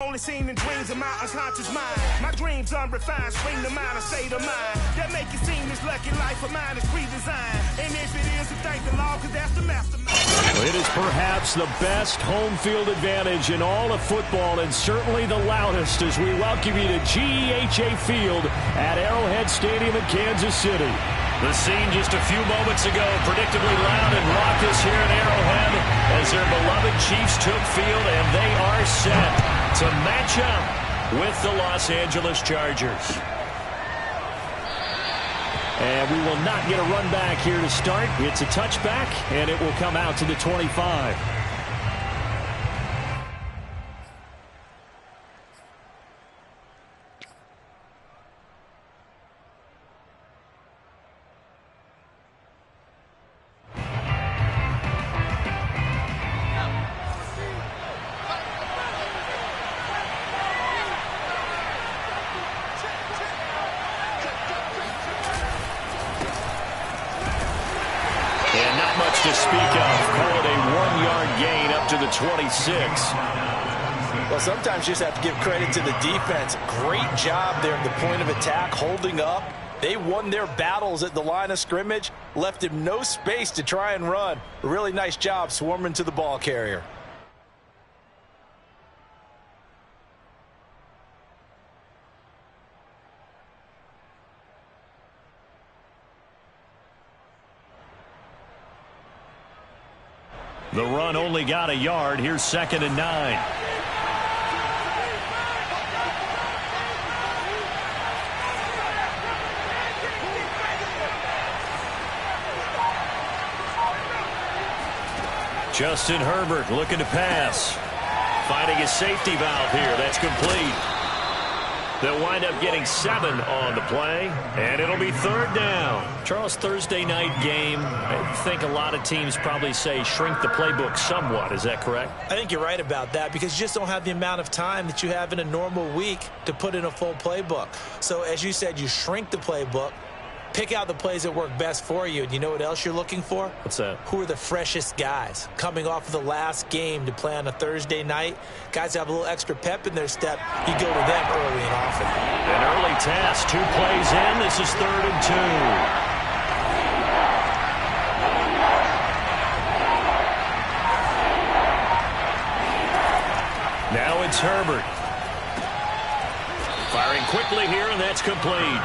Only seen in dreams of my unconscious mind. My dreams unrefined, spring to mind, a state of mind that make it seem this lucky life of mine is pre-designed. And if it is, then thank the Lord, cause that's the mastermind. It is perhaps the best home field advantage in all of football, and certainly the loudest as we welcome you to GEHA Field at Arrowhead Stadium in Kansas City. The scene just a few moments ago, predictably loud and raucous here at Arrowhead as their beloved Chiefs took field, and they are set to match up with the Los Angeles Chargers. And we will not get a run back here to start. It's a touchback, and it will come out to the 25. To speak of, call it a 1-yard gain up to the 26. Well, sometimes you just have to give credit to the defense. Great job there at the point of attack, holding up. They won their battles at the line of scrimmage, left him no space to try and run. A really nice job swarming to the ball carrier. The run only got a yard. Here's 2nd and 9. Justin Herbert looking to pass. Finding his safety valve here. That's complete. They'll wind up getting 7 on the play, and it'll be 3rd down. Charles, Thursday night game, I think a lot of teams probably say shrink the playbook somewhat. Is that correct? I think you're right about that because you just don't have the amount of time that you have in a normal week to put in a full playbook. So as you said, you shrink the playbook, pick out the plays that work best for you. And you know what else you're looking for? What's that? Who are the freshest guys coming off of the last game to play on a Thursday night? Guys have a little extra pep in their step. You go to them early and often. An early test. 2 plays in. This is 3rd and 2. Now it's Herbert. Firing quickly here, and that's complete.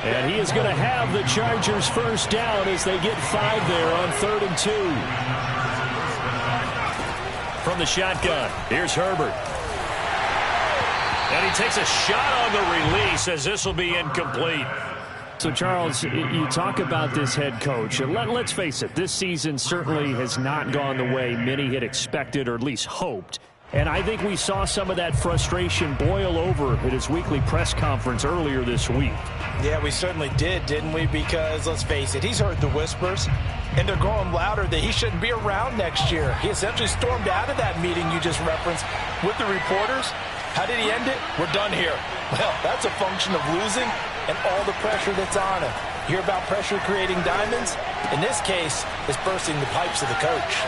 And he is going to have the Chargers first down as they get 5 there on 3rd and 2. From the shotgun, here's Herbert. And he takes a shot on the release as this will be incomplete. So, Charles, you talk about this head coach. And let's face it, this season certainly has not gone the way many had expected or at least hoped. And I think we saw some of that frustration boil over at his weekly press conference earlier this week. Yeah, we certainly did, didn't we? Because, let's face it, he's heard the whispers, and they're growing louder that he shouldn't be around next year. He essentially stormed out of that meeting you just referenced with the reporters. How did he end it? We're done here. Well, that's a function of losing and all the pressure that's on him. You hear about pressure creating diamonds? In this case, it's bursting the pipes of the coach.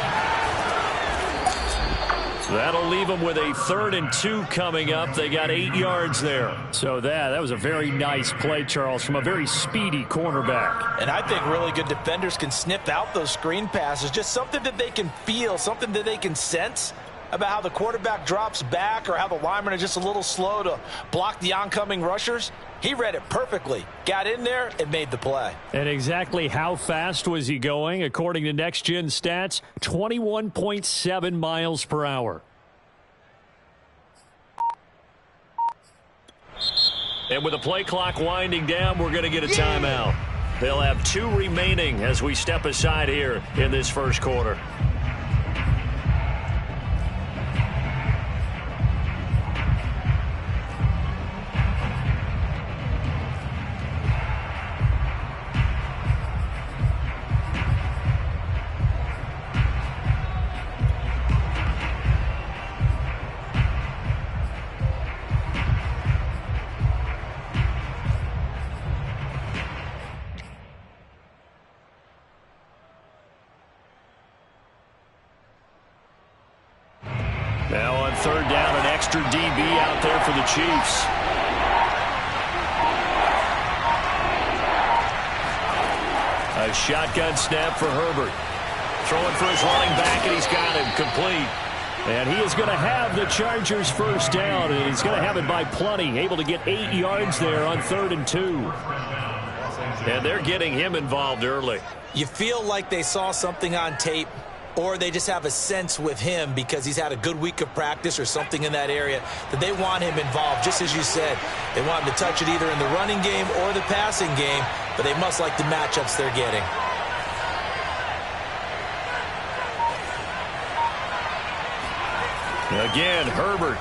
That'll leave them with a 3rd and 2 coming up. They got 8 yards there. So that was a very nice play, Charles, from a very speedy cornerback. And I think really good defenders can sniff out those screen passes. Just something that they can feel, something that they can sense about how the quarterback drops back or how the linemen are just a little slow to block the oncoming rushers. He read it perfectly, got in there, and made the play. And exactly how fast was he going? According to Next Gen Stats, 21.7 miles per hour. And with the play clock winding down, we're going to get a timeout. They'll have 2 remaining as we step aside here in this first quarter. out there for the Chiefs. A shotgun snap for Herbert. Throwing for his running back, and he's got him complete. And he is going to have the Chargers first down, and he's going to have it by plenty. Able to get 8 yards there on 3rd and 2. And they're getting him involved early. You feel like they saw something on tape, or they just have a sense with him because he's had a good week of practice or something in that area that they want him involved. Just as you said, they want him to touch it either in the running game or the passing game, but they must like the matchups they're getting. Again, Herbert.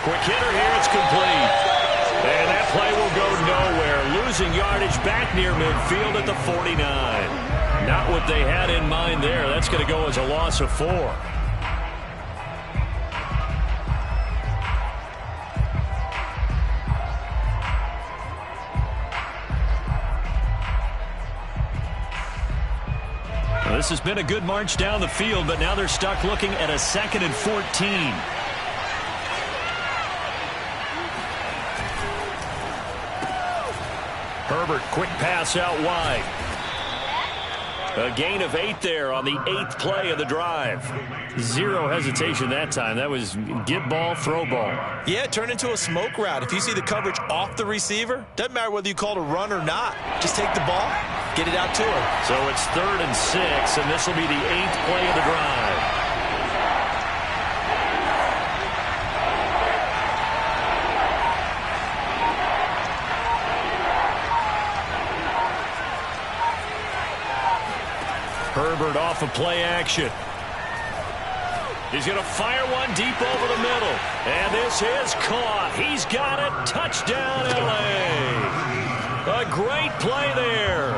Quick hitter here, it's complete. And that play will go nowhere. Losing yardage back near midfield at the 49. Not what they had in mind there. That's going to go as a loss of 4. Well, this has been a good march down the field, but now they're stuck looking at a 2nd and 14. Herbert, quick pass out wide. A gain of 8 there on the 8th play of the drive. Zero hesitation that time. That was get ball, throw ball. Yeah, it turned into a smoke route. If you see the coverage off the receiver, doesn't matter whether you call it a run or not. Just take the ball, get it out to him. So it's 3rd and 6, and this will be the 8th play of the drive. Herbert off of play action. He's going to fire one deep over the middle. And this is caught. He's got it. Touchdown, L.A. A great play there.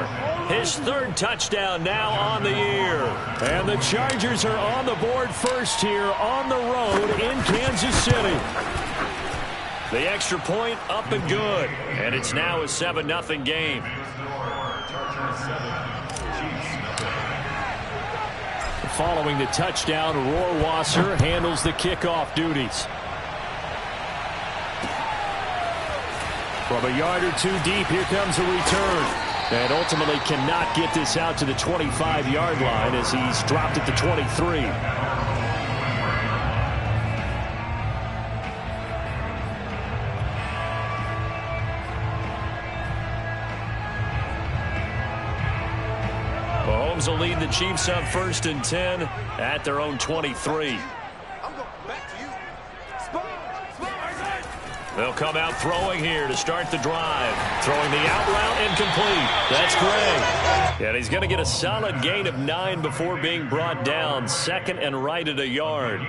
His 3rd touchdown now on the year. And the Chargers are on the board first here on the road in Kansas City. The extra point up and good. And it's now a 7-0 game. Following the touchdown, Rohrwasser handles the kickoff duties. From a yard or 2 deep, here comes a return. And ultimately cannot get this out to the 25-yard line as he's dropped at the 23. Mahomes will lead the Chiefs on 1st and 10 at their own 23. They'll come out throwing here to start the drive. Throwing the out route incomplete. That's Gray. And he's going to get a solid gain of 9 before being brought down. 2nd and right at a yard.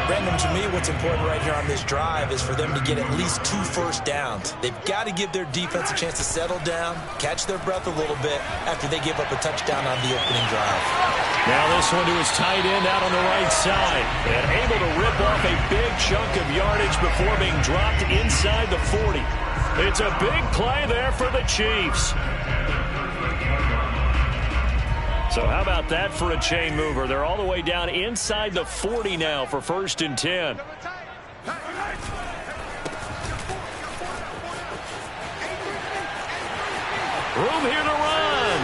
Brandon, to me, what's important right here on this drive is for them to get at least 2 first downs. They've got to give their defense a chance to settle down, catch their breath a little bit after they give up a touchdown on the opening drive. Now this one to his tight end out on the right side. And able to rip off a big chunk of yardage before being dropped inside the 40. It's a big play there for the Chiefs. So how about that for a chain mover? They're all the way down inside the 40 now for 1st and 10. Room here to run.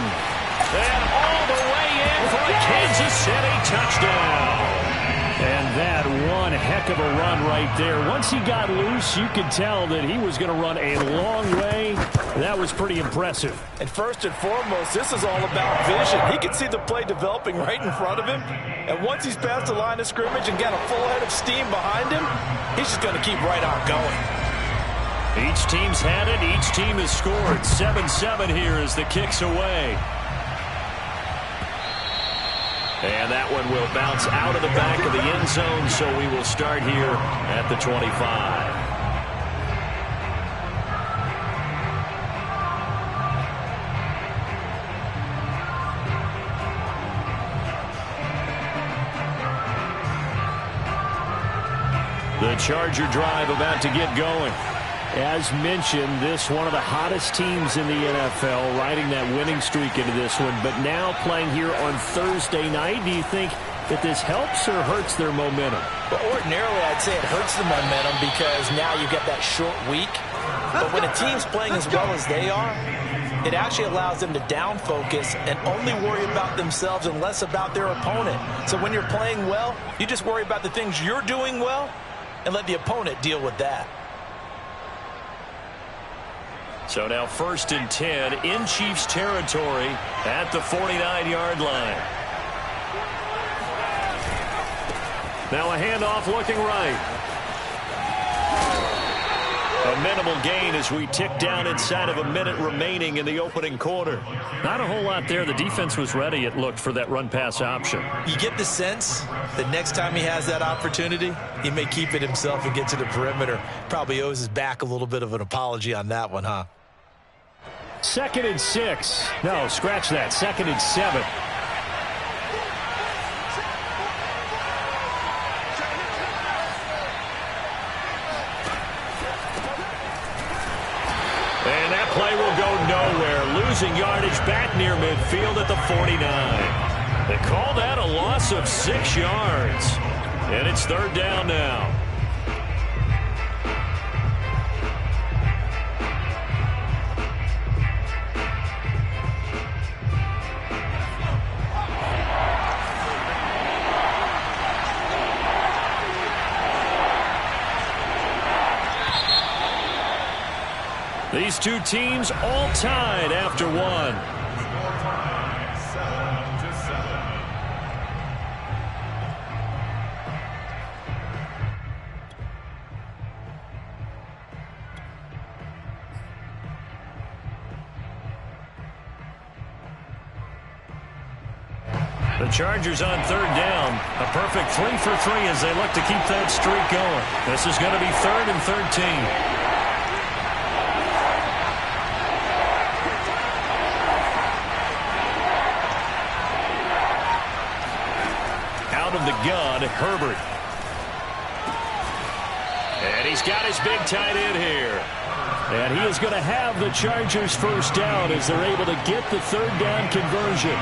And all the way in for a Kansas City touchdown. And that one heck of a run right there. Once he got loose, you could tell that he was going to run a long way. That was pretty impressive. And first and foremost, this is all about vision. He can see the play developing right in front of him. And once he's past the line of scrimmage and got a full head of steam behind him, he's just going to keep right on going. Each team's had it. Each team has scored. 7-7 here as the kick's away. And that one will bounce out of the back of the end zone, so we will start here at the 25. The Charger drive about to get going. As mentioned, this one of the hottest teams in the NFL, riding that winning streak into this one, but now playing here on Thursday night. Do you think that this helps or hurts their momentum? But ordinarily, I'd say it hurts the momentum because now you get that short week. But when a team's playing as well as they are, it actually allows them to down focus and only worry about themselves and less about their opponent. So when you're playing well, you just worry about the things you're doing well and let the opponent deal with that. So now 1st and 10 in Chiefs territory at the 49-yard line. Now a handoff looking right. A minimal gain as we tick down inside of a minute remaining in the opening quarter. Not a whole lot there. The defense was ready, it looked, for that run-pass option. You get the sense that next time he has that opportunity, he may keep it himself and get to the perimeter. Probably owes his back a little bit of an apology on that one, huh? 2nd and 6. No, scratch that. 2nd and 7. And that play will go nowhere. Losing yardage back near midfield at the 49. They call that a loss of 6 yards. And it's 3rd down now. These two teams all tied after one. The Chargers on 3rd down. A perfect 3 for 3 as they look to keep that streak going. This is going to be 3rd and 13. Of the gun, Herbert. And he's got his big tight end here. And he is going to have the Chargers 1st down as they're able to get the 3rd down conversion.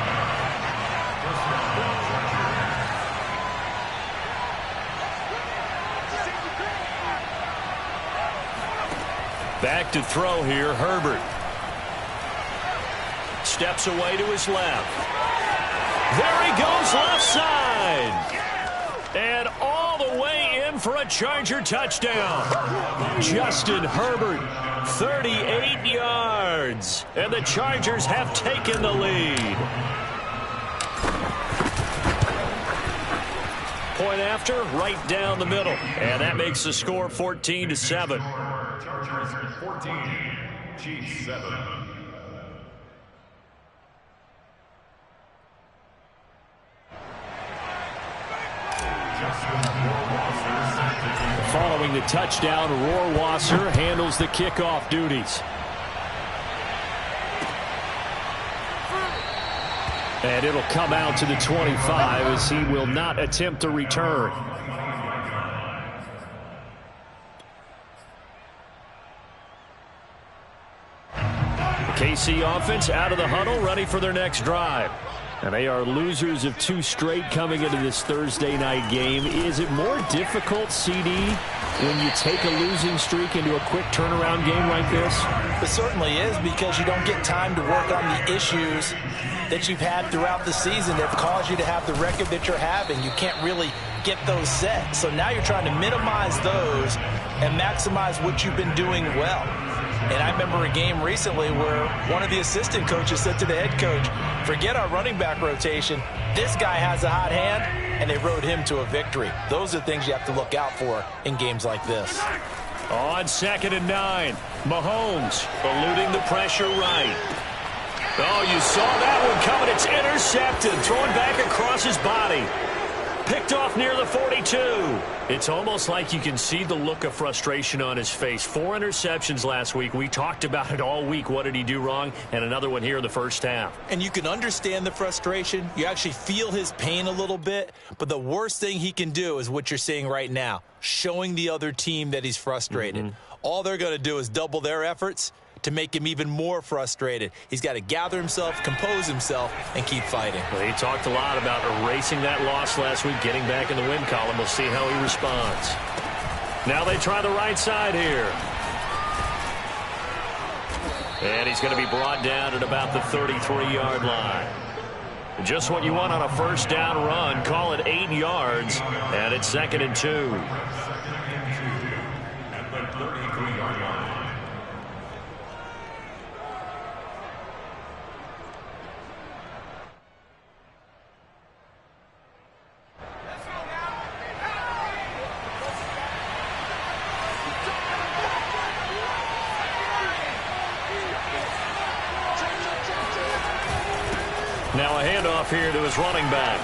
Back to throw here, Herbert. Steps away to his left. There he goes, left side. And all the way in for a Charger touchdown. Justin Herbert, 38 yards. And the Chargers have taken the lead. Point after, right down the middle. And that makes the score 14-7. Chargers 14, Chiefs 7. Following the touchdown, Rohrwasser handles the kickoff duties. And it'll come out to the 25 as he will not attempt a return. The KC offense out of the huddle, ready for their next drive. And they are losers of 2 straight coming into this Thursday night game. Is it more difficult, CD, when you take a losing streak into a quick turnaround game like this? It certainly is, because you don't get time to work on the issues that you've had throughout the season that have caused you to have the record that you're having. You can't really get those set. So now you're trying to minimize those and maximize what you've been doing well. And I remember a game recently where one of the assistant coaches said to the head coach, forget our running back rotation. This guy has a hot hand, and they rode him to a victory. Those are things you have to look out for in games like this. On 2nd and 9, Mahomes eluding the pressure right. Oh, you saw that one coming. It's intercepted, thrown back across his body. Picked off near the 42. It's almost like you can see the look of frustration on his face. 4 interceptions last week. We talked about it all week. What did he do wrong? And another one here in the first half. And you can understand the frustration. You actually feel his pain a little bit. But the worst thing he can do is what you're seeing right now, showing the other team that he's frustrated. All they're going to do is double their efforts to make him even more frustrated. He's got to gather himself, compose himself, and keep fighting. Well, he talked a lot about erasing that loss last week, getting back in the win column. We'll see how he responds. Now they try the right side here. And he's going to be brought down at about the 33-yard line. Just what you want on a first down run. Call it 8 yards, and it's 2nd and 2. Now a handoff here to his running back.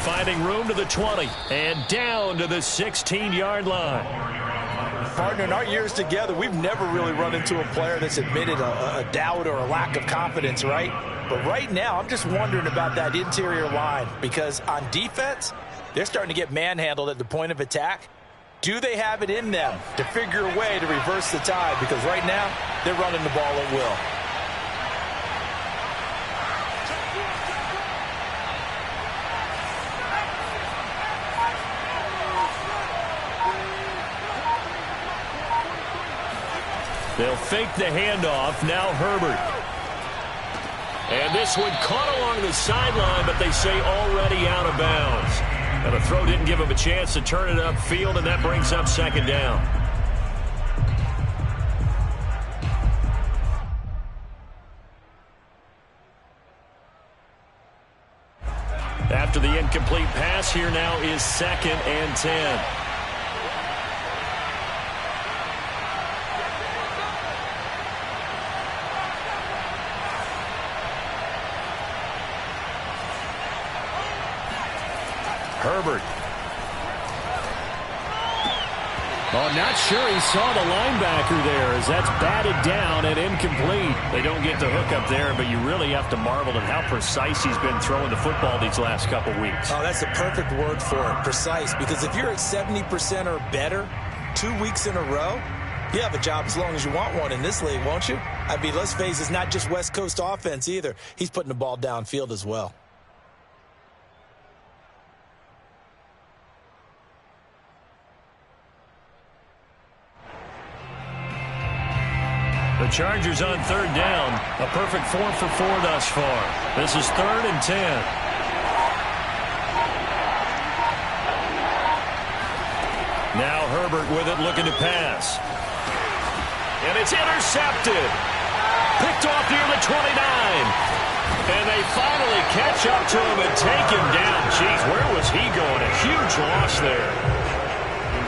Finding room to the 20 and down to the 16-yard line. Partner, in our years together, we've never really run into a player that's admitted a doubt or a lack of confidence, right? But right now, I'm just wondering about that interior line because on defense, they're starting to get manhandled at the point of attack. Do they have it in them to figure a way to reverse the tide? Because right now, they're running the ball at will. They'll fake the handoff. Now Herbert. And this one caught along the sideline, but they say already out of bounds. And the throw didn't give him a chance to turn it upfield, and that brings up 2nd down. After the incomplete pass, here now is 2nd and 10. Herbert. Oh, not sure he saw the linebacker there as that's batted down and incomplete. They don't get the hook up there, but you really have to marvel at how precise he's been throwing the football these last couple weeks. Oh, that's the perfect word for it, precise, because if you're at 70% or better 2 weeks in a row, you have a job as long as you want one in this league, won't you? I mean, let's face it, it's not just West Coast offense either. He's putting the ball downfield as well. The Chargers on 3rd down. A perfect 4 for 4 thus far. This is 3rd and 10. Now Herbert with it, looking to pass. And it's intercepted. Picked off near the 29. And they finally catch up to him and take him down. Jeez, where was he going? A huge loss there.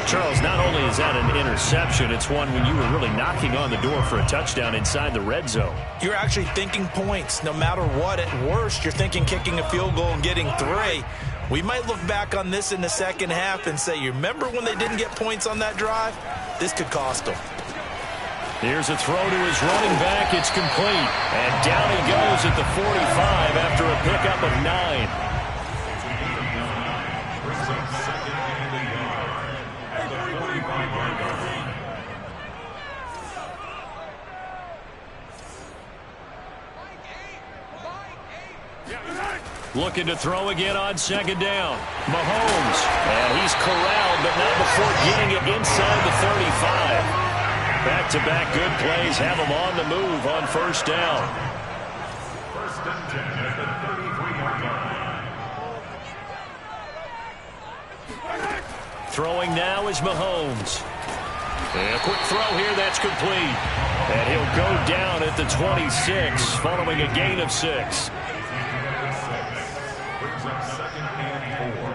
Charles, not only is that an interception, it's one when you were really knocking on the door for a touchdown inside the red zone. You're actually thinking points. No matter what, at worst, you're thinking kicking a field goal and getting 3. We might look back on this in the second half and say, you remember when they didn't get points on that drive? This could cost them. Here's a throw to his running back. It's complete. And down he goes at the 45 after a pickup of 9. Looking to throw again on 2nd down. Mahomes. And he's corralled, but not before getting it inside the 35. Back-to-back good plays have him on the move on 1st down. 1st and 10 at the 33-yard line. Throwing now is Mahomes. And a quick throw here, that's complete. And he'll go down at the 26, following a gain of 6. Brings up 2nd and 4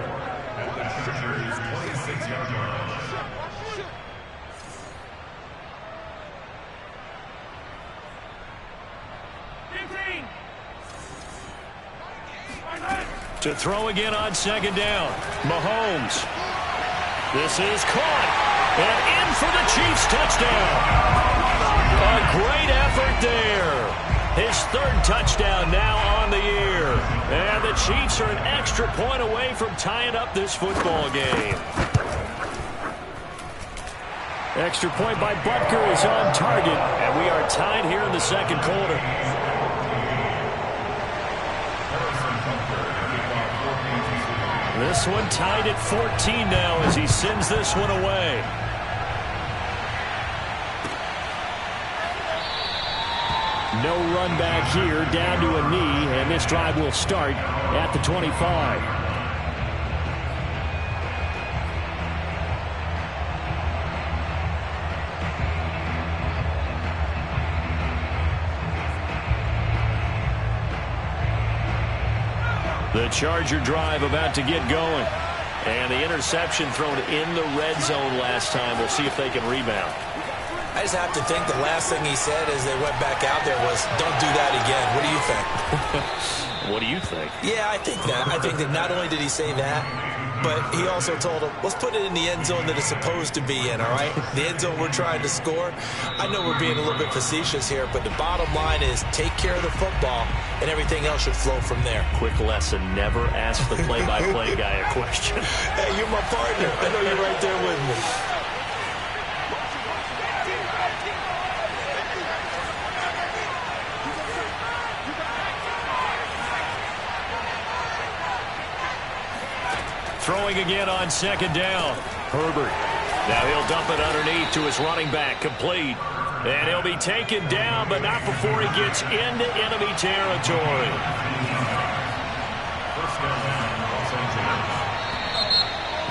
at the Chargers' 26-yard line. To throw again on 2nd down. Mahomes. This is caught. And in for the Chiefs touchdown. A great effort there. His 3rd touchdown now on the year. And the Chiefs are an extra point away from tying up this football game. Extra point by Butker is on target, and we are tied here in the second quarter. This one tied at 14 now as he sends this one away. No run back here, down to a knee, and this drive will start at the 25. The Charger drive about to get going. And the interception thrown in the red zone last time. We'll see if they can rebound. I just have to think the last thing he said as they went back out there was, don't do that again. What do you think? What do you think? Yeah, I think that. I think that not only did he say that, but he also told him, let's put it in the end zone that it's supposed to be in, all right? The end zone we're trying to score. I know we're being a little bit facetious here, but the bottom line is take care of the football, and everything else should flow from there. Quick lesson, never ask the play-by-play guy a question. Hey, you're my partner. I know you're right there with me. Throwing again on second down. Herbert. Now he'll dump it underneath to his running back. Complete. And he'll be taken down, but not before he gets into enemy territory.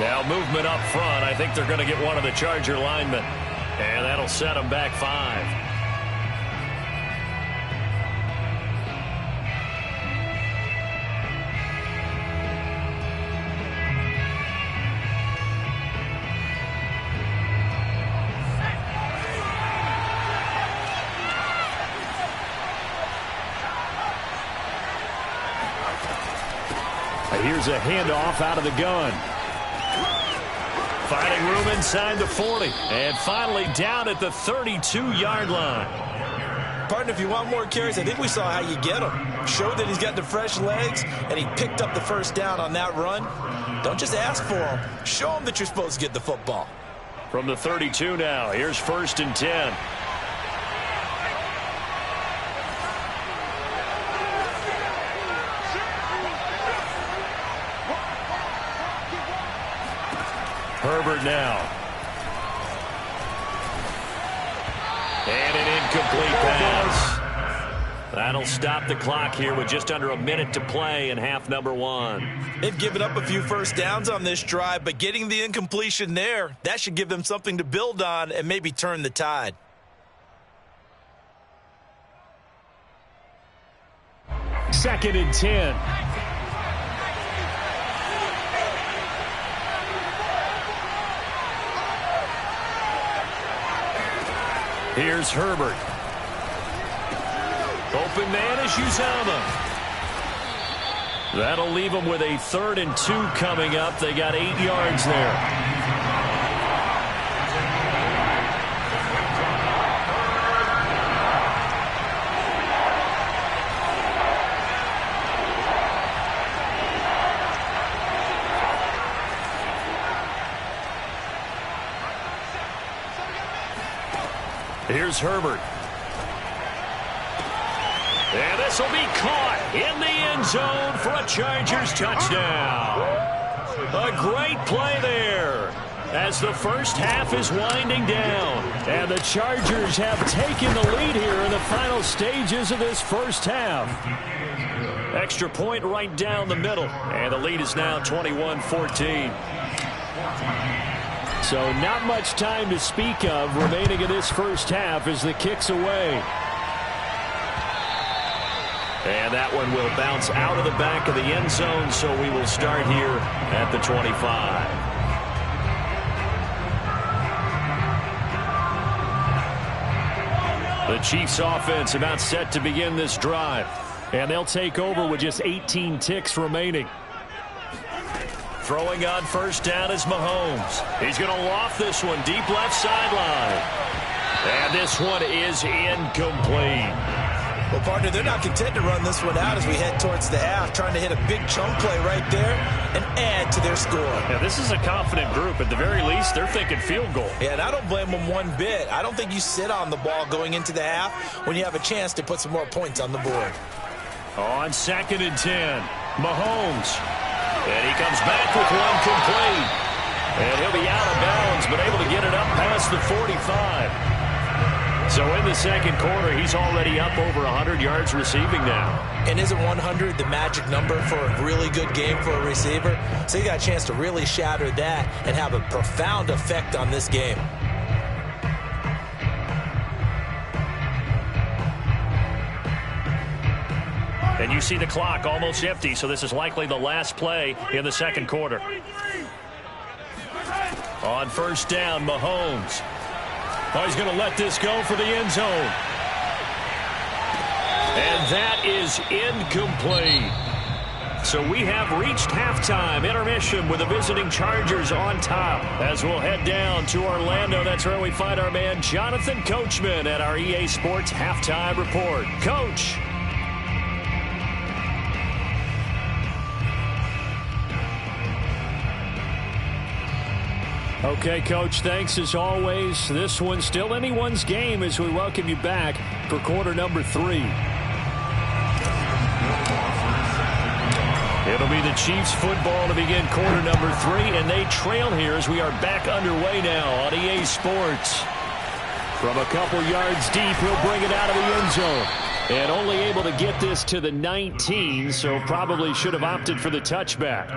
Now movement up front. I think they're going to get one of the Charger linemen. And that'll set them back 5. Here's a handoff out of the gun. Finding room inside the 40. And finally down at the 32-yard line. Partner, if you want more carries, I think we saw how you get him. Showed that he's got the fresh legs, and he picked up the first down on that run. Don't just ask for him. Show him that you're supposed to get the football. From the 32 now, here's 1st and 10. Herbert now. And an incomplete pass. That'll stop the clock here with just under a minute to play in half number 1. They've given up a few first downs on this drive, but getting the incompletion there, that should give them something to build on and maybe turn the tide. Second and 10. Here's Herbert. Open man is Uzomah. That'll leave them with a 3rd and 2 coming up. They got 8 yards there. Here's Herbert. And this will be caught in the end zone for a Chargers touchdown. A great play there as the first half is winding down. And the Chargers have taken the lead here in the final stages of this first half. Extra point right down the middle. And the lead is now 21-14. So not much time to speak of remaining in this first half as the kick's away. And that one will bounce out of the back of the end zone, so we will start here at the 25. The Chiefs offense about set to begin this drive. And they'll take over with just 18 ticks remaining. Throwing on first down is Mahomes. He's going to loft this one deep left sideline. And this one is incomplete. Well, partner, they're not content to run this one out as we head towards the half, trying to hit a big chunk play right there and add to their score. Yeah, this is a confident group. At the very least, they're thinking field goal. Yeah, and I don't blame them one bit. I don't think you sit on the ball going into the half when you have a chance to put some more points on the board. On 2nd and 10, Mahomes. And he comes back with one complete. And he'll be out of bounds, but able to get it up past the 45. So in the second quarter, he's already up over 100 yards receiving now. And isn't 100 the magic number for a really good game for a receiver? So you got a chance to really shatter that and have a profound effect on this game. And you see the clock almost empty, so this is likely the last play in the second quarter. On 1st down, Mahomes. Oh, he's going to let this go for the end zone. And that is incomplete. So we have reached halftime intermission with the visiting Chargers on top. As we'll head down to Orlando, that's where we find our man Jonathan Coachman at our EA Sports Halftime Report. Coach. Okay, Coach, thanks as always. This one's still anyone's game as we welcome you back for quarter number 3. It'll be the Chiefs football to begin quarter number 3, and they trail here as we are back underway now on EA Sports. From a couple yards deep, he'll bring it out of the end zone. And only able to get this to the 19, so probably should have opted for the touchback.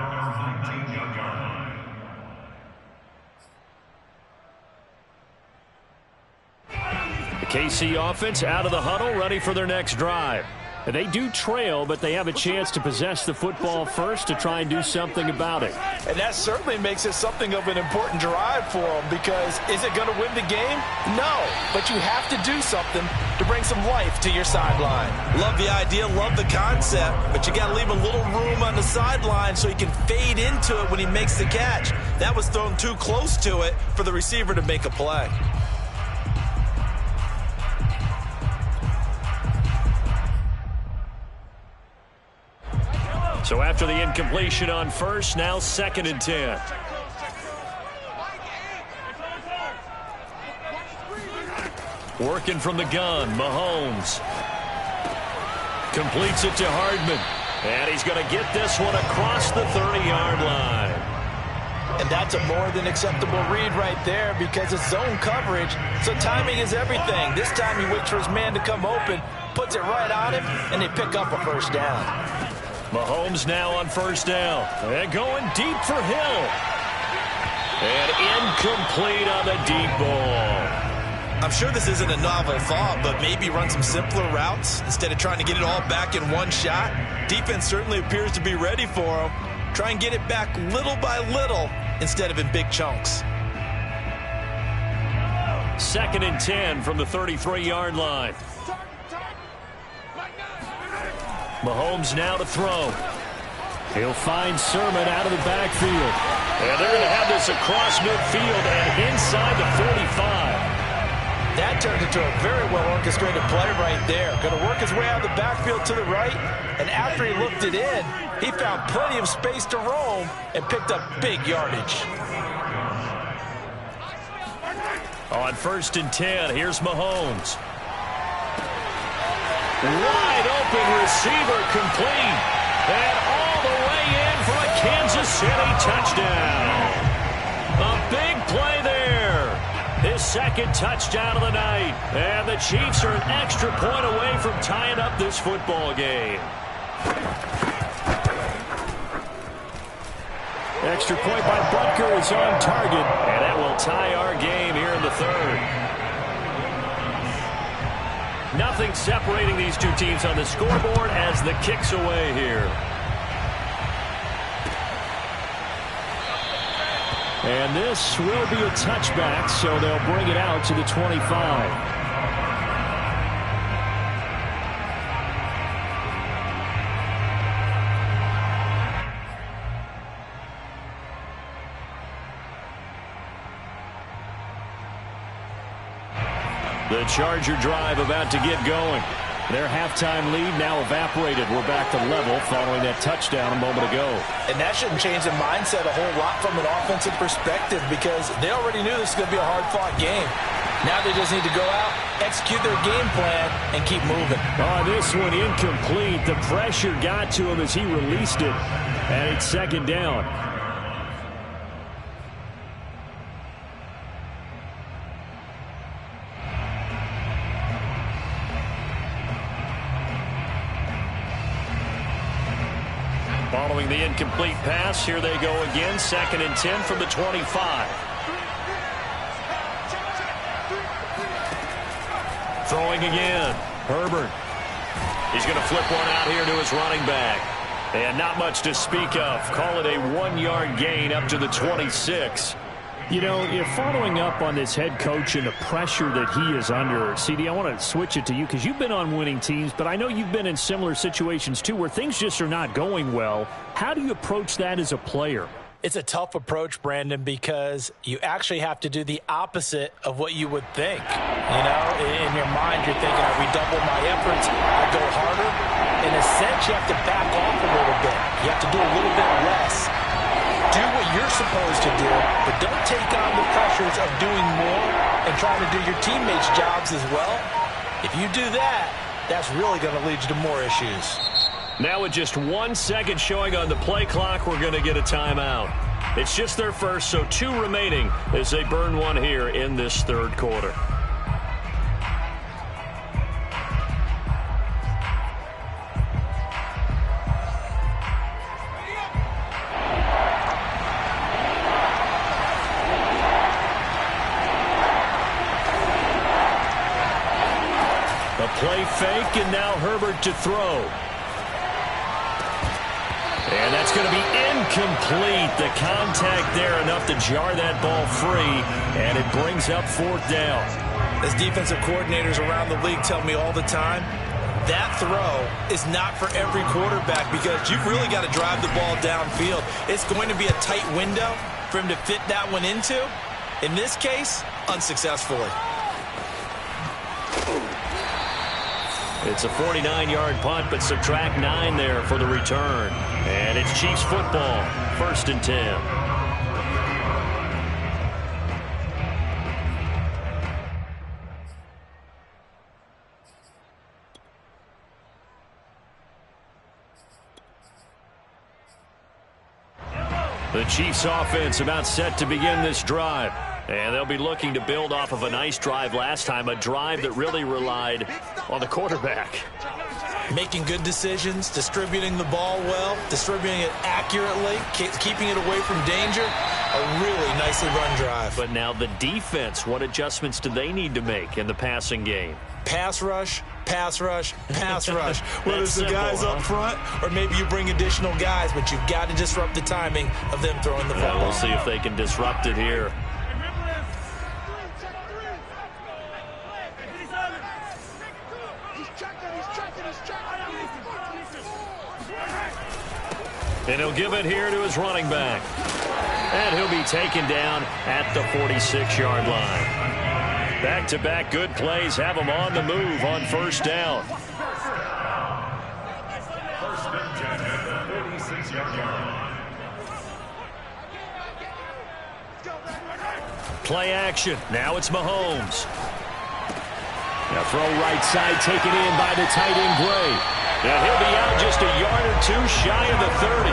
KC offense out of the huddle, ready for their next drive. They do trail, but they have a chance to possess the football first to try and do something about it. And that certainly makes it something of an important drive for them, because is it going to win the game? No, but you have to do something to bring some life to your sideline. Love the idea, love the concept, but you got to leave a little room on the sideline so he can fade into it when he makes the catch. That was thrown too close to it for the receiver to make a play. So after the incompletion on 1st, now 2nd and 10. Working from the gun, Mahomes. Completes it to Hardman. And he's going to get this one across the 30-yard line. And that's a more than acceptable read right there, because it's zone coverage, so timing is everything. This time he waits for his man to come open, puts it right on him, and they pick up a 1st down. Mahomes now on 1st down. And going deep for Hill. And incomplete on the deep ball. I'm sure this isn't a novel thought, but maybe run some simpler routes instead of trying to get it all back in one shot. Defense certainly appears to be ready for him. Try and get it back little by little instead of in big chunks. 2nd and 10 from the 33-yard line. Mahomes now to throw. He'll find Sermon out of the backfield. And they're going to have this across midfield and inside the 45. That turned into a very well-orchestrated play right there. Going to work his way out of the backfield to the right. And after he looked it in, he found plenty of space to roam and picked up big yardage. On 1st and 10, here's Mahomes. Wide open receiver complete. And all the way in for a Kansas City touchdown. A big play there. His 2nd touchdown of the night. And the Chiefs are an extra point away from tying up this football game. Extra point by Butker is on target. And that will tie our game here in the 3rd. Nothing separating these two teams on the scoreboard as the kick's away here. And this will be a touchback, so they'll bring it out to the 25. The Charger drive about to get going. Their halftime lead now evaporated. We're back to level following that touchdown a moment ago. And that shouldn't change the mindset a whole lot from an offensive perspective because they already knew this was going to be a hard-fought game. Now they just need to go out, execute their game plan, and keep moving. Oh, this one incomplete. The pressure got to him as he released it, and it's second down. Following the incomplete pass, here they go again. 2nd and 10 from the 25. Throwing again. Herbert. He's going to flip one out here to his running back. And not much to speak of. Call it a 1-yard gain up to the 26. You know, you're following up on this head coach and the pressure that he is under. CD, I want to switch it to you because you've been on winning teams, but I know you've been in similar situations too where things just are not going well. How do you approach that as a player? It's a tough approach, Brandon, because you actually have to do the opposite of what you would think. You know, in your mind, you're thinking, I redouble my efforts, I go harder. In a sense, you have to back off a little bit. You have to do a little bit less. Do what you're supposed to do, but don't take on the pressures of doing more and trying to do your teammates' jobs as well. If you do that, that's really going to lead you to more issues. Now with just 1 second showing on the play clock, we're going to get a timeout. It's just their first, so 2 remaining as they burn one here in this third quarter. Play fake, and now Herbert to throw. And that's going to be incomplete. The contact there enough to jar that ball free, and it brings up 4th down. As defensive coordinators around the league tell me all the time, that throw is not for every quarterback because you've really got to drive the ball downfield. It's going to be a tight window for him to fit that one into. In this case, unsuccessfully. It's a 49-yard punt, but subtract 9 there for the return. And it's Chiefs football, 1st and 10. The Chiefs offense about set to begin this drive. And they'll be looking to build off of a nice drive last time, a drive that really relied on the quarterback. Making good decisions, distributing the ball well, distributing it accurately, keeping it away from danger. A really nicely run drive. But now the defense, what adjustments do they need to make in the passing game? Pass rush, pass rush, pass rush. Whether it's the simple, guys up front or maybe you bring additional guys, but you've got to disrupt the timing of them throwing the football. We'll see if they can disrupt it here. And he'll give it here to his running back. And he'll be taken down at the 46-yard line. Back-to-back good plays have him on the move on 1st down. 1st and 10 at the 46-yard line. Play action. Now it's Mahomes. Now throw right side, taken in by the tight end Gray. And he'll be out just a yard or 2 shy of the 30.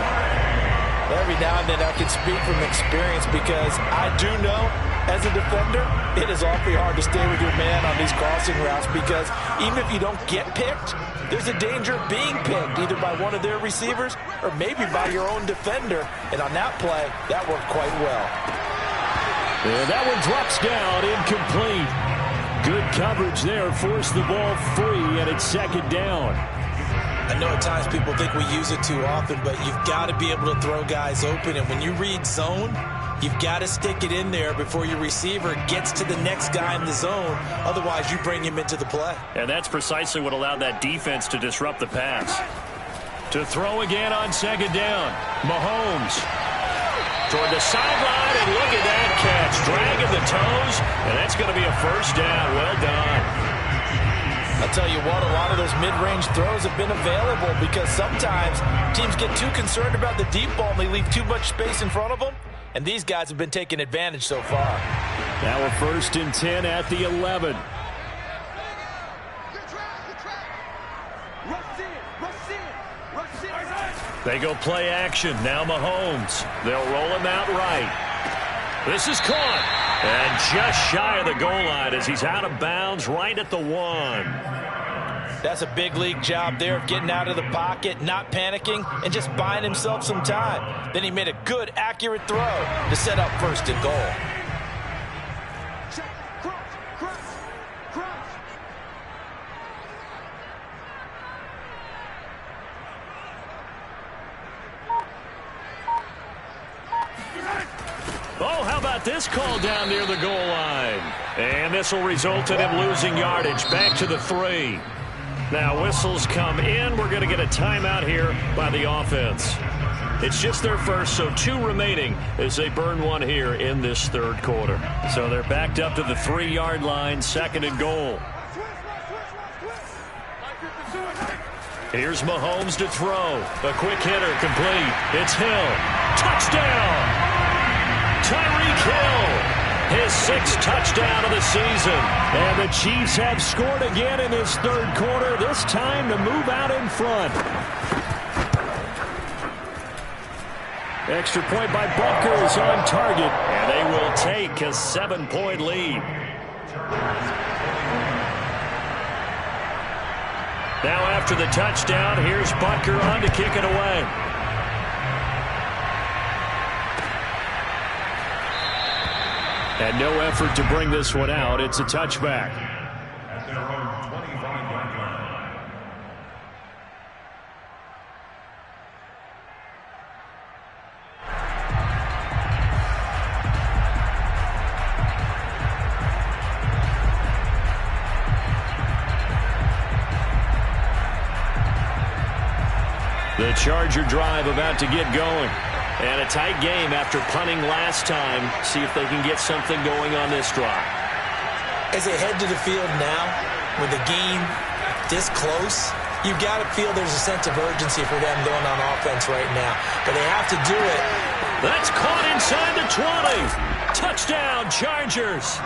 Every now and then I can speak from experience because I do know as a defender it is awfully hard to stay with your man on these crossing routes because even if you don't get picked, there's a danger of being picked either by one of their receivers or maybe by your own defender. And on that play, that worked quite well. And that one drops down, incomplete. Good coverage there, forced the ball free, and it's 2nd down. I know at times people think we use it too often, but you've got to be able to throw guys open. And when you read zone, you've got to stick it in there before your receiver gets to the next guy in the zone. Otherwise, you bring him into the play. And that's precisely what allowed that defense to disrupt the pass. To throw again on 2nd down. Mahomes toward the sideline, and look at that catch. Dragging the toes, and that's going to be a 1st down. Well done. I'll tell you what, a lot of those mid-range throws have been available because sometimes teams get too concerned about the deep ball and they leave too much space in front of them, and these guys have been taking advantage so far. Now a 1st and 10 at the 11. They go play action. Now Mahomes. They'll roll him out right. This is caught. And just shy of the goal line as he's out of bounds right at the 1. That's a big league job there of getting out of the pocket, not panicking, and just buying himself some time. Then he made a good, accurate throw to set up 1st and goal. Oh, how about this call down near the goal line? And this will result in him losing yardage back to the 3. Now whistles come in. We're going to get a timeout here by the offense. It's just their first, so 2 remaining as they burn 1 here in this 3rd quarter. So they're backed up to the 3-yard line, 2nd and goal. Here's Mahomes to throw. A quick hitter complete. It's Hill. Touchdown! Tyreek Hill, his 6th touchdown of the season. And the Chiefs have scored again in this 3rd quarter, this time to move out in front. Extra point by Butker is on target, and they will take a 7-point lead. Now after the touchdown, here's Butker on to kick it away. And no effort to bring this one out. It's a touchback. At their own 25-yard line. The Charger drive about to get going. And a tight game after punting last time. See if they can get something going on this drive. As they head to the field now, with the game this close, you've got to feel there's a sense of urgency for them going on offense right now. But they have to do it. That's caught inside the 20. Touchdown, Chargers.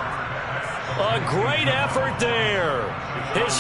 A great effort there. His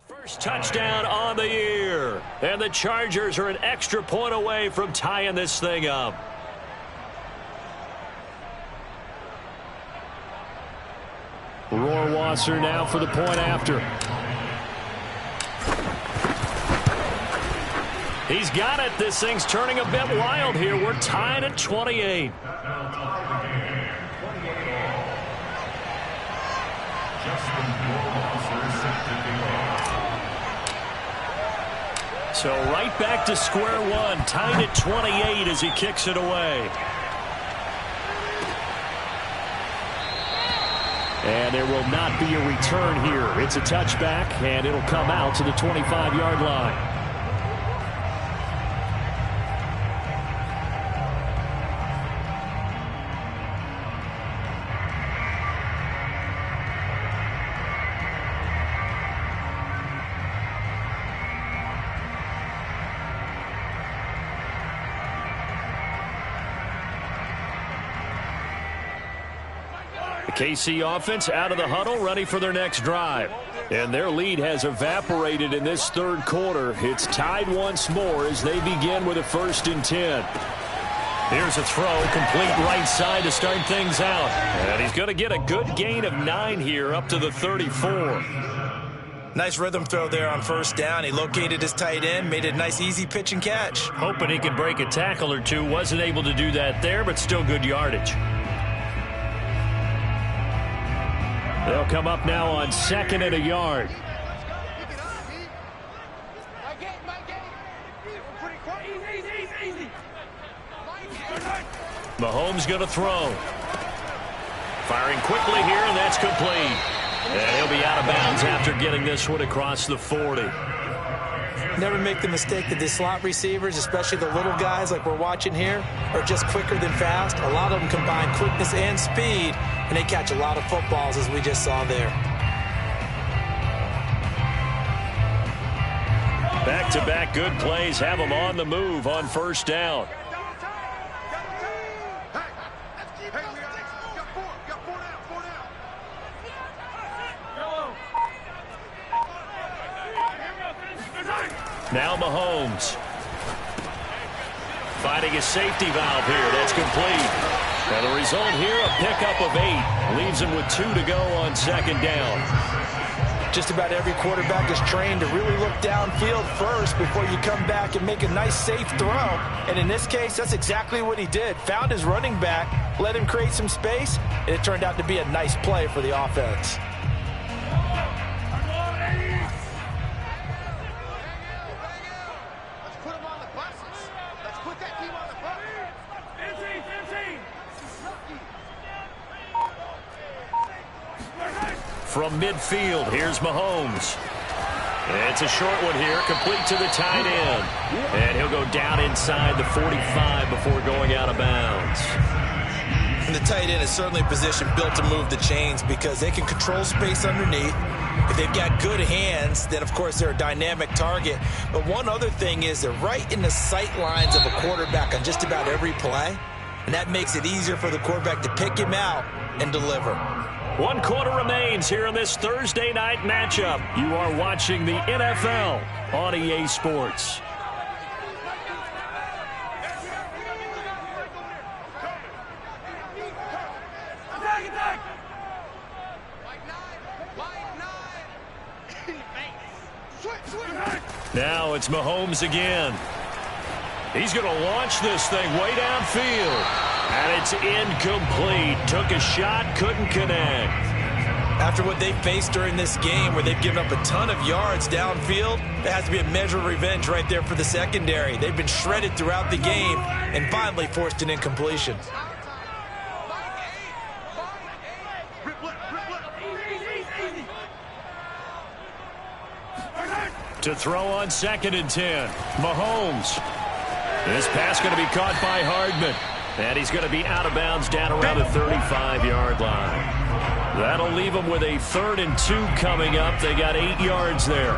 first touchdown on the year. And the Chargers are an extra point away from tying this thing up. Rohrwasser now for the point after. He's got it. This thing's turning a bit wild here. We're tied at 28. So right back to square one, tied at 28 as he kicks it away. And there will not be a return here. It's a touchback, and it'll come out to the 25-yard line. KC offense out of the huddle, ready for their next drive. And their lead has evaporated in this third quarter. It's tied once more as they begin with a 1st and 10. Here's a throw, complete right side to start things out. And he's going to get a good gain of 9 here up to the 34. Nice rhythm throw there on 1st down. He located his tight end, made a nice easy pitch and catch. Hoping he could break a tackle or two. Wasn't able to do that there, but still good yardage. They'll come up now on 2nd and a yard. Mahomes going to throw. Firing quickly here, and that's complete. And he'll be out of bounds after getting this one across the 40. Never make the mistake that the slot receivers, especially the little guys like we're watching here, are just quicker than fast. A lot of them combine quickness and speed, and they catch a lot of footballs, as we just saw there. Back-to-back good plays have them on the move on 1st down. Now Mahomes. Finding a safety valve here. That's complete. And the result here, a pickup of 8. Leaves him with 2 to go on 2nd down. Just about every quarterback is trained to really look downfield first before you come back and make a nice, safe throw. And in this case, that's exactly what he did. Found his running back, let him create some space, and it turned out to be a nice play for the offense. From midfield, here's Mahomes. It's a short one here, complete to the tight end. And he'll go down inside the 45 before going out of bounds. And the tight end is certainly a position built to move the chains because they can control space underneath. If they've got good hands, then of course they're a dynamic target. But one other thing is they're right in the sight lines of a quarterback on just about every play. And that makes it easier for the quarterback to pick him out and deliver. 1 quarter remains here in this Thursday night matchup. You are watching the NFL on EA Sports. Now it's Mahomes again. He's going to launch this thing way downfield. And it's incomplete. Took a shot, couldn't connect. After what they faced during this game where they've given up a ton of yards downfield, there has to be a measure of revenge right there for the secondary. They've been shredded throughout the game and finally forced an incompletion. To throw on 2nd and 10. Mahomes. This pass going to be caught by Hardman. And he's going to be out of bounds down around the 35-yard line. That'll leave them with a 3rd and 2 coming up. They got 8 yards there.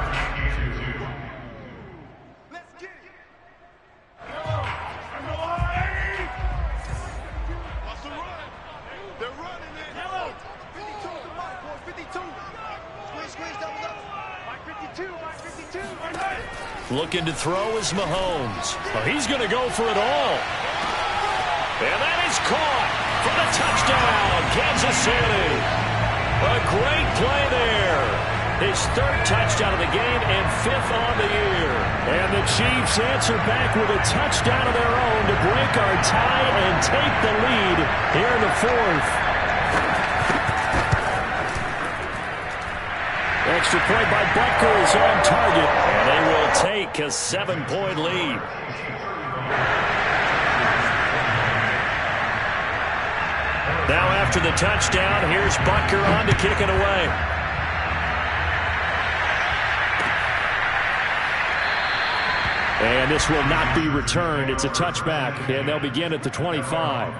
Looking to throw is Mahomes. Oh, he's going to go for it all. And that is caught for the touchdown, Kansas City. A great play there. His 3rd touchdown of the game and 5th on the year. And the Chiefs answer back with a touchdown of their own to break our tie and take the lead here in the 4th. Extra point by Butker is on target, and they will take a 7-point lead. Now after the touchdown, here's Butker on to kick it away. And this will not be returned. It's a touchback, and they'll begin at the 25.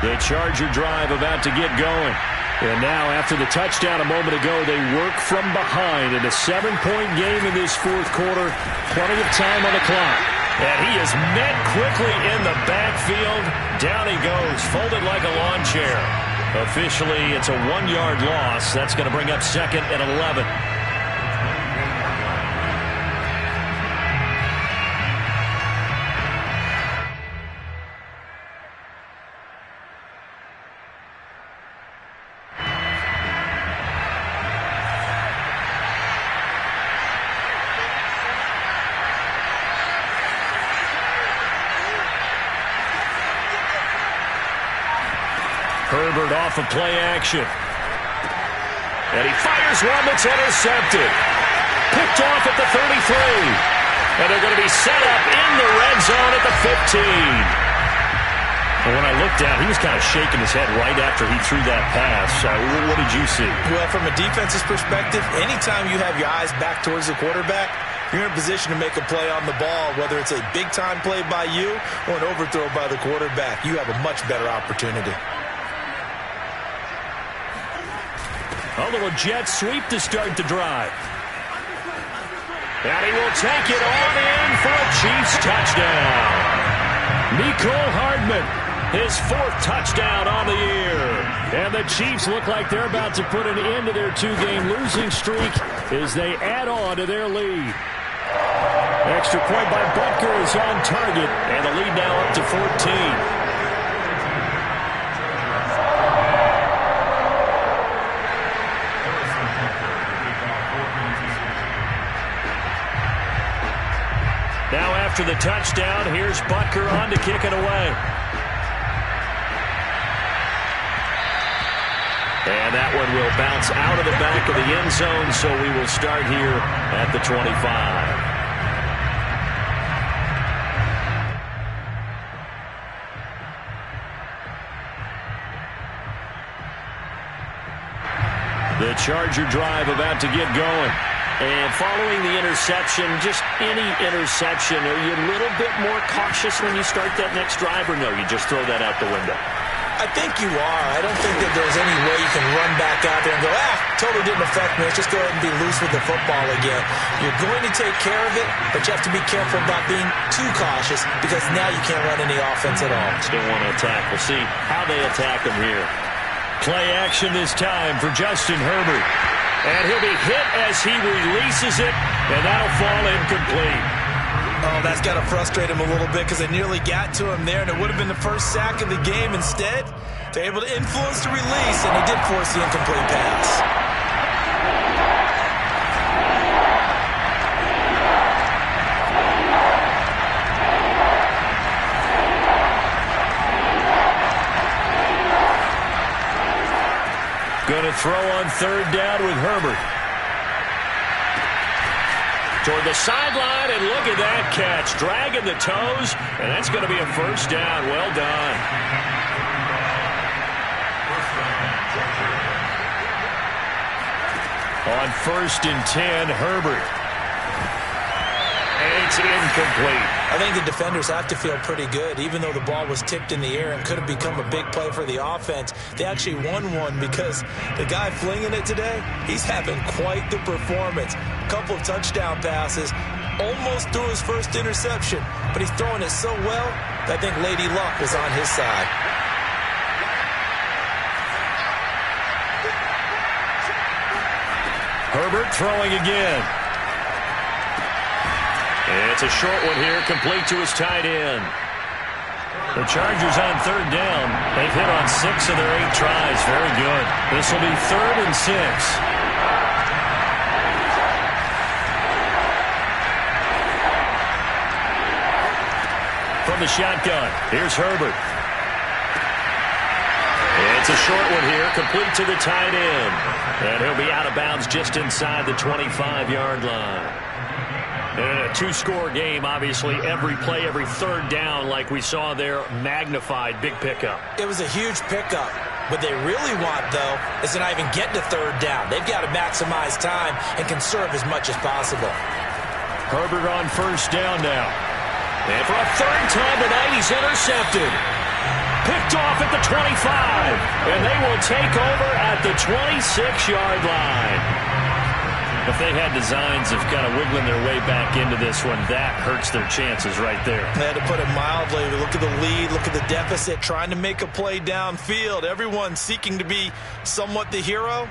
The Charger drive about to get going. And now, after the touchdown a moment ago, they work from behind in a 7-point game in this fourth quarter. Plenty of time on the clock. And he is met quickly in the backfield. Down he goes, folded like a lawn chair. Officially, it's a 1-yard loss. That's going to bring up 2nd and 11. Herbert off of play action. And he fires one that's intercepted. Picked off at the 33. And they're going to be set up in the red zone at the 15. And when I looked down, he was kind of shaking his head right after he threw that pass. What did you see? Well, from a defense's perspective, anytime you have your eyes back towards the quarterback, you're in a position to make a play on the ball, whether it's a big-time play by you or an overthrow by the quarterback. You have a much better opportunity. A little jet sweep to start the drive. And he will take it on in for a Chiefs touchdown. Mecole Hardman, his 4th touchdown on the year. And the Chiefs look like they're about to put an end to their 2-game losing streak as they add on to their lead. Extra point by Butker is on target, and the lead now up to 14. Now after the touchdown, here's Butker on to kick it away. And that one will bounce out of the back of the end zone, so we will start here at the 25. The Charger drive about to get going. And following the interception, just any interception, are you a little bit more cautious when you start that next drive, or no, you just throw that out the window? I think you are. I don't think that there's any way you can run back out there and go, totally didn't affect me. Let's just go ahead and be loose with the football again. You're going to take care of it, but you have to be careful about being too cautious because now you can't run any offense at all. Still want to attack. We'll see how they attack them here. Play action this time for Justin Herbert. And he'll be hit as he releases it, and that'll fall incomplete. Oh, that's got to frustrate him a little bit because they nearly got to him there, and it would have been the first sack of the game. Instead, they're able to influence the release, and he did force the incomplete pass. Going to throw on 3rd down with Herbert. Toward the sideline, and look at that catch. Dragging the toes, and that's going to be a 1st down. Well done. On 1st and 10, Herbert. And it's incomplete. I think the defenders have to feel pretty good. Even though the ball was tipped in the air and could have become a big play for the offense, they actually won one because the guy flinging it today, he's having quite the performance. A couple of touchdown passes, almost threw his first interception, but he's throwing it so well that I think Lady Luck was on his side. Herbert throwing again. It's a short one here, complete to his tight end. The Chargers on 3rd down. They've hit on 6 of their 8 tries. Very good. This will be 3rd and 6. From the shotgun, here's Herbert. It's a short one here, complete to the tight end. And he'll be out of bounds just inside the 25-yard line. And a 2-score game, obviously, every play, every 3rd down, like we saw there, magnified, big pickup. It was a huge pickup. What they really want, though, is to not even get to 3rd down. They've got to maximize time and conserve as much as possible. Herbert on 1st down now. And for a 3rd time tonight, he's intercepted. Picked off at the the 25. And they will take over at the 26-yard line. If they had designs of kind of wiggling their way back into this one, that hurts their chances right there. To put it mildly, look at the lead, look at the deficit, trying to make a play downfield. Everyone seeking to be somewhat the hero.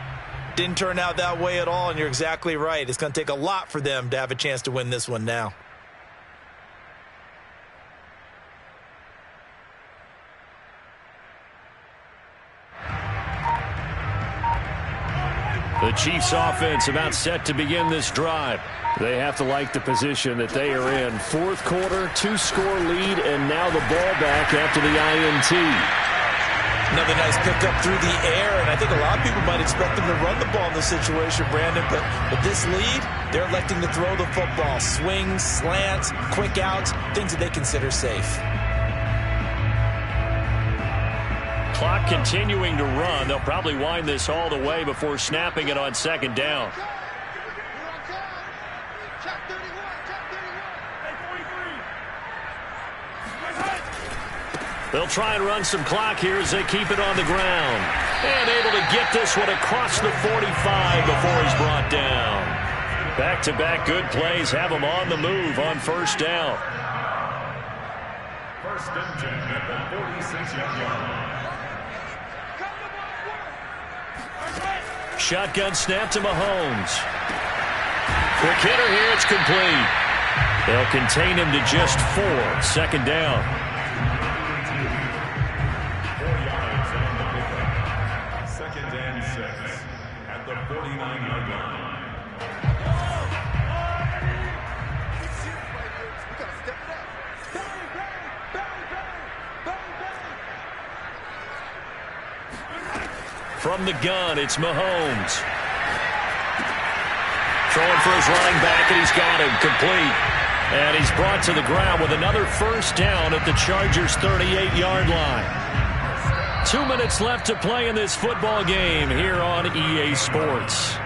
Didn't turn out that way at all, and you're exactly right. It's going to take a lot for them to have a chance to win this one now. The Chiefs offense about set to begin this drive. They have to like the position that they are in. Fourth quarter, 2-score lead, and now the ball back after the INT. Another nice pickup through the air, and I think a lot of people might expect them to run the ball in this situation, Brandon, but with this lead, they're electing to throw the football. Swings, slants, quick outs, things that they consider safe. Clock continuing to run. They'll probably wind this all the way before snapping it on second down. They'll try and run some clock here as they keep it on the ground. And able to get this one across the 45 before he's brought down. Back-to-back good plays have him on the move on first down. First and 10 at the 46-yard line. Shotgun snap to Mahomes. Quick hitter here, it's complete. They'll contain him to just 4. Second down. 4 yards on the pickup. Second and 6 at the 49-yard line. From the gun, it's Mahomes. Throwing for his running back, and he's got him complete. And he's brought to the ground with another first down at the Chargers' 38-yard line. 2 minutes left to play in this football game here on EA Sports.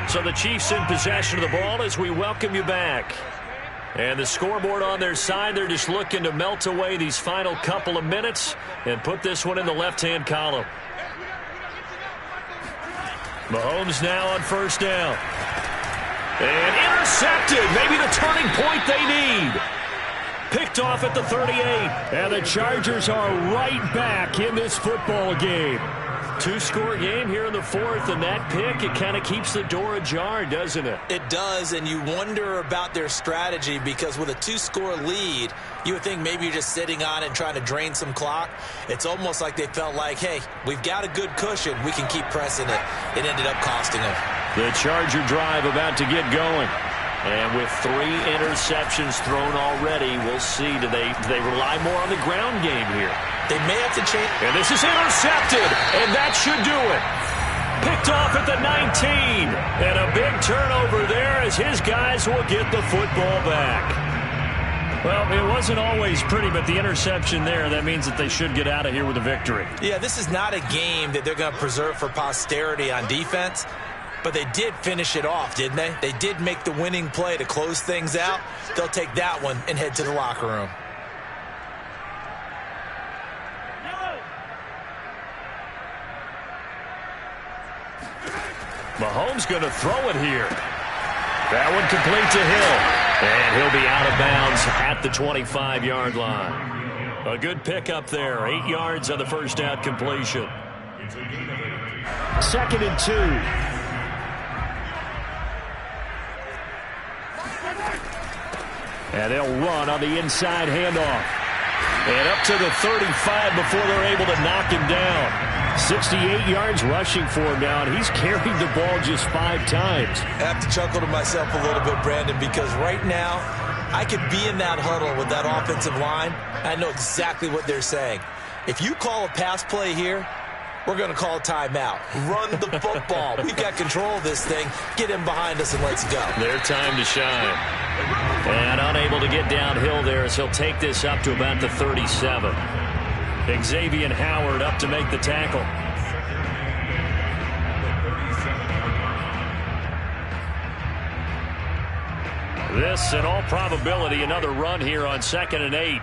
So the Chiefs in possession of the ball as we welcome you back. And the scoreboard on their side, they're just looking to melt away these final couple of minutes and put this one in the left-hand column. Mahomes now on first down. And intercepted. Maybe the turning point they need. Picked off at the 38. And the Chargers are right back in this football game. 2-score game here in the fourth, and that pick, it kind of keeps the door ajar, doesn't it? It does, and you wonder about their strategy because with a 2-score lead, you would think maybe you're just sitting on it and trying to drain some clock. It's almost like they felt like, hey, we've got a good cushion. We can keep pressing it. It ended up costing them. The Charger drive about to get going. And with 3 interceptions thrown already, we'll see. Do they rely more on the ground game here? They may have to change. And this is intercepted, and that should do it. Picked off at the 19. And a big turnover there as his guys will get the football back. Well, it wasn't always pretty, but the interception there, that means that they should get out of here with a victory. Yeah, this is not a game that they're going to preserve for posterity on defense. But they did finish it off, didn't they? They did make the winning play to close things out. They'll take that one and head to the locker room. Mahomes going to throw it here. That one complete to Hill. And he'll be out of bounds at the 25-yard line. A good pickup there. 8 yards on the first down completion. Second and 2. And they'll run on the inside handoff. And up to the 35 before they're able to knock him down. 68 yards rushing for him now, and he's carried the ball just 5 times. I have to chuckle to myself a little bit, Brandon, because right now I could be in that huddle with that offensive line. I know exactly what they're saying. If you call a pass play here, we're going to call a timeout. Run the football. We've got control of this thing. Get him behind us and let's go. Their time to shine. And unable to get downhill there as he'll take this up to about the 37. Xavier Howard up to make the tackle. This, in all probability, another run here on 2nd and 8.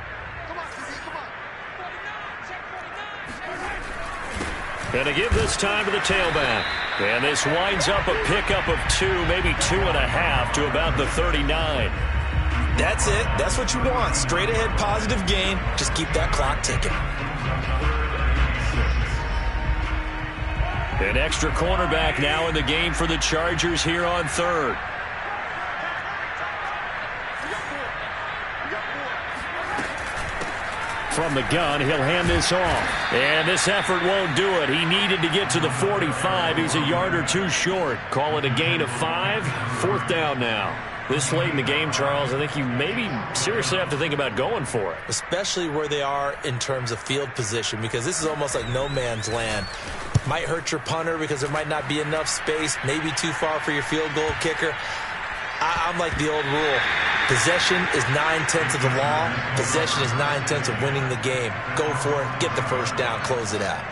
And to give this time to the tailback. And this winds up a pickup of 2, maybe 2.5 to about the 39. That's it. That's what you want. Straight ahead positive gain. Just keep that clock ticking. An extra cornerback now in the game for the Chargers here on 3rd. From the gun, he'll hand this off. And this effort won't do it. He needed to get to the 45. He's a yard or 2 short. Call it a gain of 5. 4th down now. This late in the game, Charles, I think you maybe seriously have to think about going for it. Especially where they are in terms of field position, because this is almost like no man's land. Might hurt your punter because there might not be enough space, maybe too far for your field goal kicker. I'm like the old rule. Possession is 9/10 of the law. Possession is 9/10 of winning the game. Go for it. Get the first down. Close it out.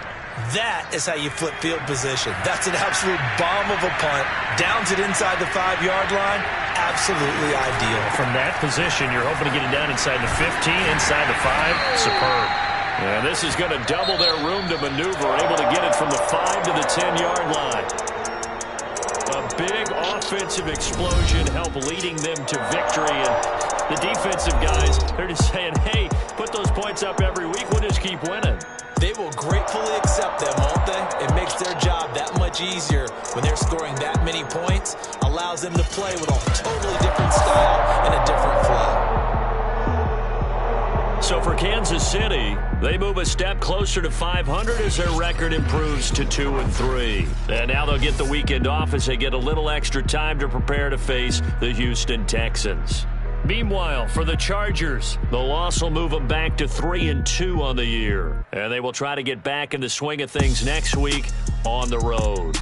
That is how you flip field position. That's an absolute bomb of a punt. Downs it inside the 5-yard line. Absolutely ideal. From that position, you're hoping to get it down inside the 15, inside the 5. Superb. And this is going to double their room to maneuver. Able to get it from the 5 to the 10-yard line. A big offensive explosion helped leading them to victory. And the defensive guys, they're just saying, hey, put those points up every week. We'll just keep winning. They will gratefully accept them, won't they? It makes their job that much easier when they're scoring that many points. Allows them to play with a totally different style and a different flow. So for Kansas City, they move a step closer to 500 as their record improves to 2-3. And now they'll get the weekend off as they get a little extra time to prepare to face the Houston Texans. Meanwhile, for the Chargers, the loss will move them back to 3-2 on the year. And they will try to get back in the swing of things next week on the road.